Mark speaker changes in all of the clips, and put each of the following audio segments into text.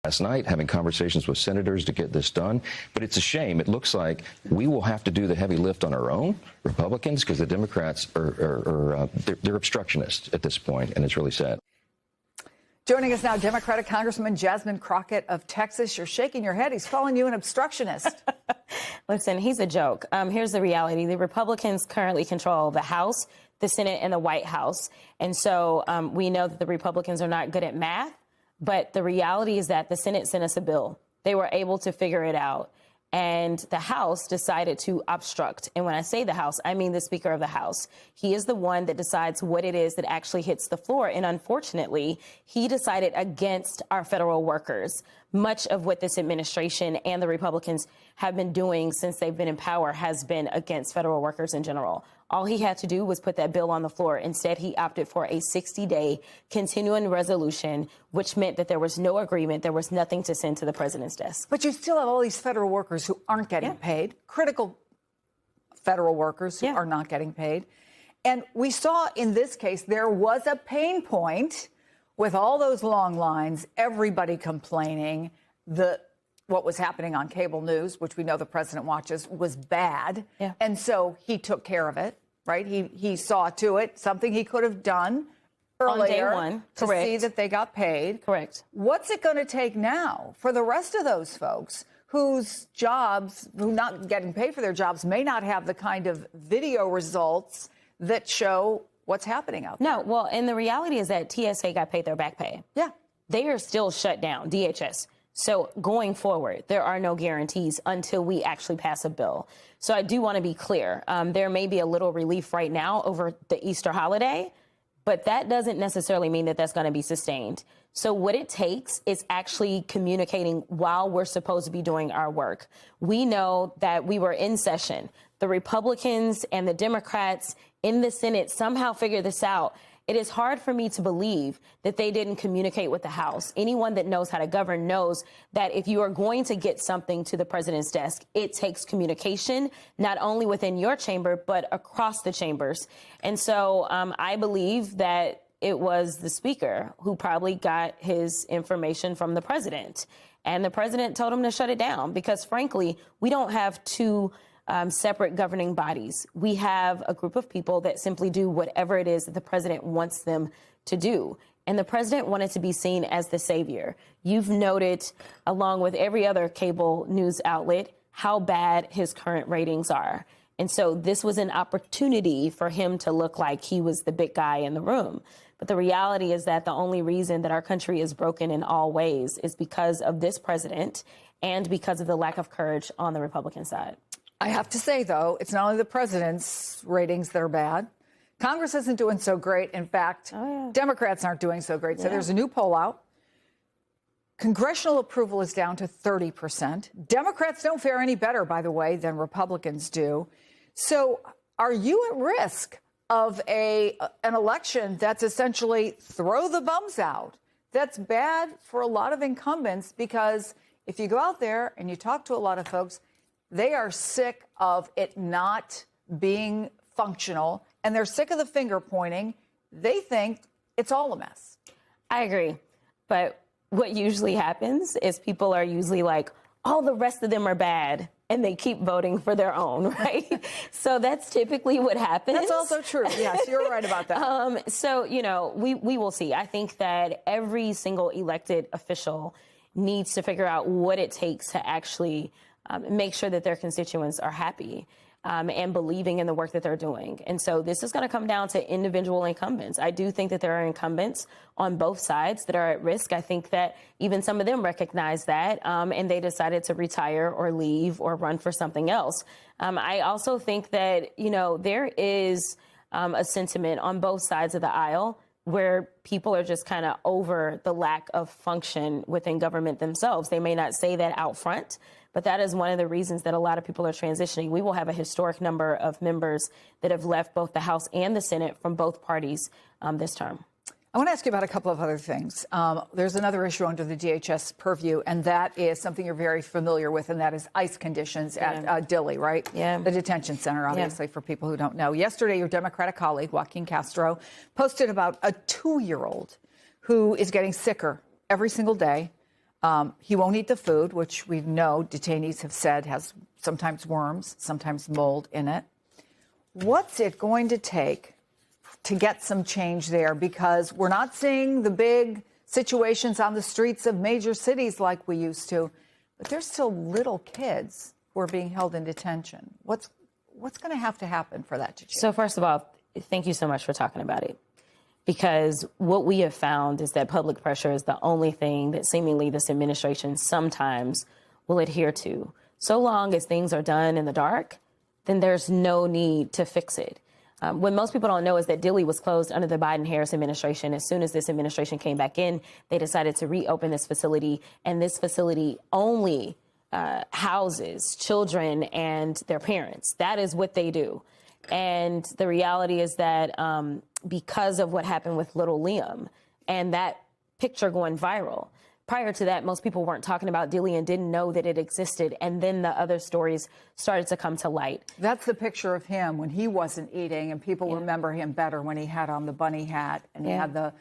Speaker 1: last night, having conversations with senators to get this done. But it's a shame. It looks like we will have to do the heavy lift on our own, Republicans, because the Democrats they're obstructionists at this point, and it's really sad.
Speaker 2: Joining us now, Democratic Congressman Jasmine Crockett of Texas. You're shaking your head. He's calling you an obstructionist.
Speaker 3: Listen, he's a joke. Here's the reality. The Republicans currently control the House, the Senate, and the White House. And so we know that the Republicans are not good at math. But the reality is that the Senate sent us a bill. They were able to figure it out. And the House decided to obstruct. And when I say the House, I mean the Speaker of the House. He is the one that decides what it is that actually hits the floor. And unfortunately, he decided against our federal workers. Much of what this administration and the Republicans have been doing since they've been in power has been against federal workers in general. All he had to do was put that bill on the floor. Instead, he opted for a 60-day continuing resolution, which meant that there was no agreement. There was nothing to send to the president's desk.
Speaker 2: But you still have all these federal workers who aren't getting paid, critical federal workers who are not getting paid. And we saw in this case, there was a pain point with all those long lines, everybody complaining. What was happening on cable news, which we know the president watches, was bad. Yeah. And so he took care of it, right? He saw to it, something he could have done earlier
Speaker 3: on day one.
Speaker 2: To see that they got paid.
Speaker 3: Correct.
Speaker 2: What's it going to take now for the rest of those folks whose jobs, who not getting paid for their jobs, may not have the kind of video results that show what's happening out there?
Speaker 3: No, well, and the reality is that TSA got paid their back pay.
Speaker 2: Yeah.
Speaker 3: They are still shut down, DHS. So going forward, there are no guarantees until we actually pass a bill. So I do want to be clear. There may be a little relief right now over the Easter holiday, but that doesn't necessarily mean that that's going to be sustained. So what it takes is actually communicating while we're supposed to be doing our work. We know that we were in session. The Republicans and the Democrats in the Senate somehow figured this out. It is hard for me to believe that they didn't communicate with the House. Anyone that knows how to govern knows that if you are going to get something to the president's desk, it takes communication, not only within your chamber, but across the chambers. And so I believe that it was the speaker who probably got his information from the president. And the president told him to shut it down because, frankly, we don't have two separate governing bodies. We have a group of people that simply do whatever it is that the president wants them to do. And the president wanted to be seen as the savior. You've noted, along with every other cable news outlet, how bad his current ratings are. And so this was an opportunity for him to look like he was the big guy in the room. But the reality is that the only reason that our country is broken in all ways is because of this president and because of the lack of courage on the Republican side.
Speaker 2: I have to say, though, it's not only the president's ratings that are bad. Congress isn't doing so great. In fact, Democrats aren't doing so great. So there's a new poll out. Congressional approval is down to 30%. Democrats don't fare any better, by the way, than Republicans do. So are you at risk of an election that's essentially throw the bums out? That's bad for a lot of incumbents because if you go out there and you talk to a lot of folks, they are sick of it not being functional, and they're sick of the finger pointing. They think it's all a mess.
Speaker 3: I agree. But what usually happens is people are usually like, all the rest of them are bad, and they keep voting for their own, right? So that's typically what happens.
Speaker 2: That's also true. Yes, you're right about that.
Speaker 3: So, you know, we will see. I think that every single elected official needs to figure out what it takes to actually make sure that their constituents are happy and believing in the work that they're doing. And so this is going to come down to individual incumbents. I do think that there are incumbents on both sides that are at risk. I think that even some of them recognize that and they decided to retire or leave or run for something else. I also think that, you know, there is a sentiment on both sides of the aisle where people are just kind of over the lack of function within government themselves. They may not say that out front, but that is one of the reasons that a lot of people are transitioning. We will have a historic number of members that have left both the House and the Senate from both parties this term.
Speaker 2: I want to ask you about a couple of other things. There's another issue under the DHS purview, and that is something you're very familiar with, and that is ICE conditions at Dilley, right? Yeah. The detention center, obviously, for people who don't know. Yesterday, your Democratic colleague, Joaquin Castro, posted about a 2-year-old who is getting sicker every single day. He won't eat the food, which we know detainees have said has sometimes worms, sometimes mold in it. What's it going to take to get some change there? Because we're not seeing the big situations on the streets of major cities like we used to, but there's still little kids who are being held in detention. What's going to happen for that to change?
Speaker 3: So first of all, thank you so much for talking about it. Because what we have found is that public pressure is the only thing that seemingly this administration sometimes will adhere to. So long as things are done in the dark, then there's no need to fix it. What most people don't know is that Dilley was closed under the Biden-Harris administration. As soon as this administration came back in, they decided to reopen this facility, and this facility only houses children and their parents. That is what they do. And the reality is that because of what happened with little Liam and that picture going viral, prior to that, most people weren't talking about Dilley and didn't know that it existed. And then the other stories started to come to light.
Speaker 2: That's the picture of him when he wasn't eating, and people remember him better when he had on the bunny hat and he had the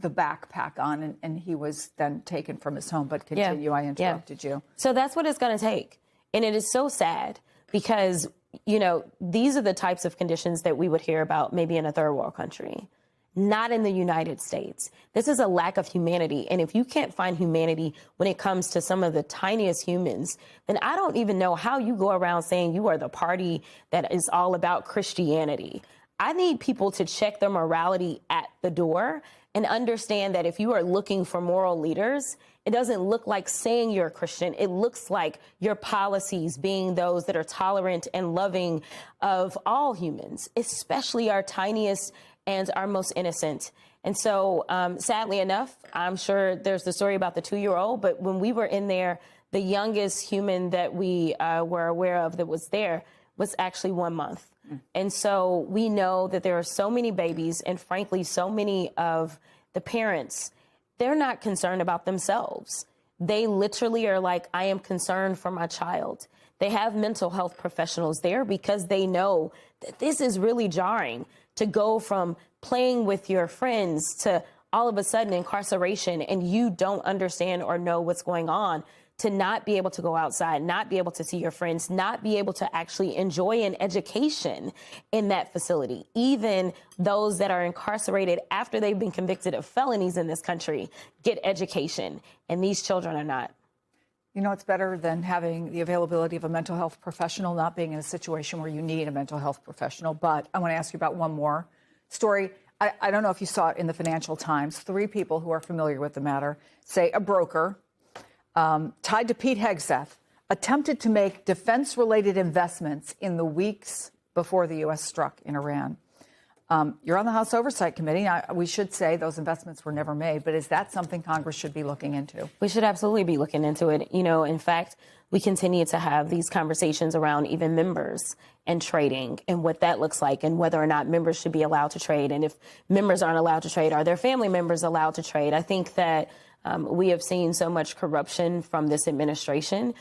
Speaker 2: backpack on, and he was then taken from his home. But continue, I interrupted you.
Speaker 3: So that's what it's going to take. And it is so sad because, you know, these are the types of conditions that we would hear about maybe in a third world country, not in the United States. This is a lack of humanity. And if you can't find humanity when it comes to some of the tiniest humans, then I don't even know how you go around saying you are the party that is all about Christianity. I need people to check their morality at the door and understand that if you are looking for moral leaders, it doesn't look like saying you're a Christian. It looks like your policies being those that are tolerant and loving of all humans, especially our tiniest and our most innocent. And so, sadly enough, I'm sure there's the story about the 2-year-old, but when we were in there, the youngest human that we were aware of that was there was actually 1 month. And so we know that there are so many babies, and frankly, so many of the parents, they're not concerned about themselves. They literally are like, I am concerned for my child. They have mental health professionals there because they know that this is really jarring to go from playing with your friends to all of a sudden incarceration, and you don't understand or know what's going on, to not be able to go outside, not be able to see your friends, not be able to actually enjoy an education in that facility. Even those that are incarcerated after they've been convicted of felonies in this country get education, and these children are not.
Speaker 2: You know, it's better than having the availability of a mental health professional, not being in a situation where you need a mental health professional. But I want to ask you about one more story. I don't know if you saw it in the Financial Times. 3 people who are familiar with the matter say a broker tied to Pete Hegseth attempted to make defense-related investments in the weeks before the U.S. struck in Iran. You're on the House Oversight Committee. We should say those investments were never made, but is that something Congress should be looking into?
Speaker 3: We should absolutely be looking into it. You know, in fact, we continue to have these conversations around even members and trading and what that looks like and whether or not members should be allowed to trade. And if members aren't allowed to trade, are their family members allowed to trade? I think that we have seen so much corruption from this administration.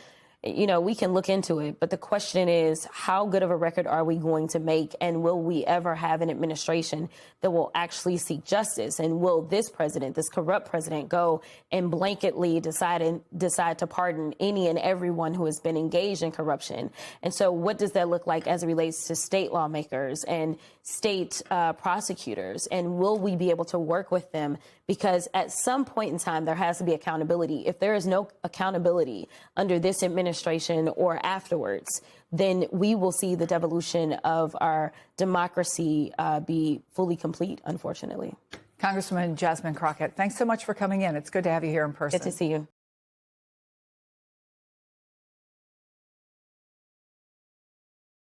Speaker 3: You know, we can look into it, but the question is, how good of a record are we going to make? And will we ever have an administration that will actually seek justice? And will this president, this corrupt president, go and blanketly decide to pardon any and everyone who has been engaged in corruption? And so what does that look like as it relates to state lawmakers and state prosecutors? And will we be able to work with them? Because at some point in time, there has to be accountability. If there is no accountability under this administration or afterwards, then we will see the devolution of our democracy be fully complete, unfortunately.
Speaker 2: Congresswoman Jasmine Crockett, thanks so much for coming in. It's good to have you here in person.
Speaker 3: Good to see you.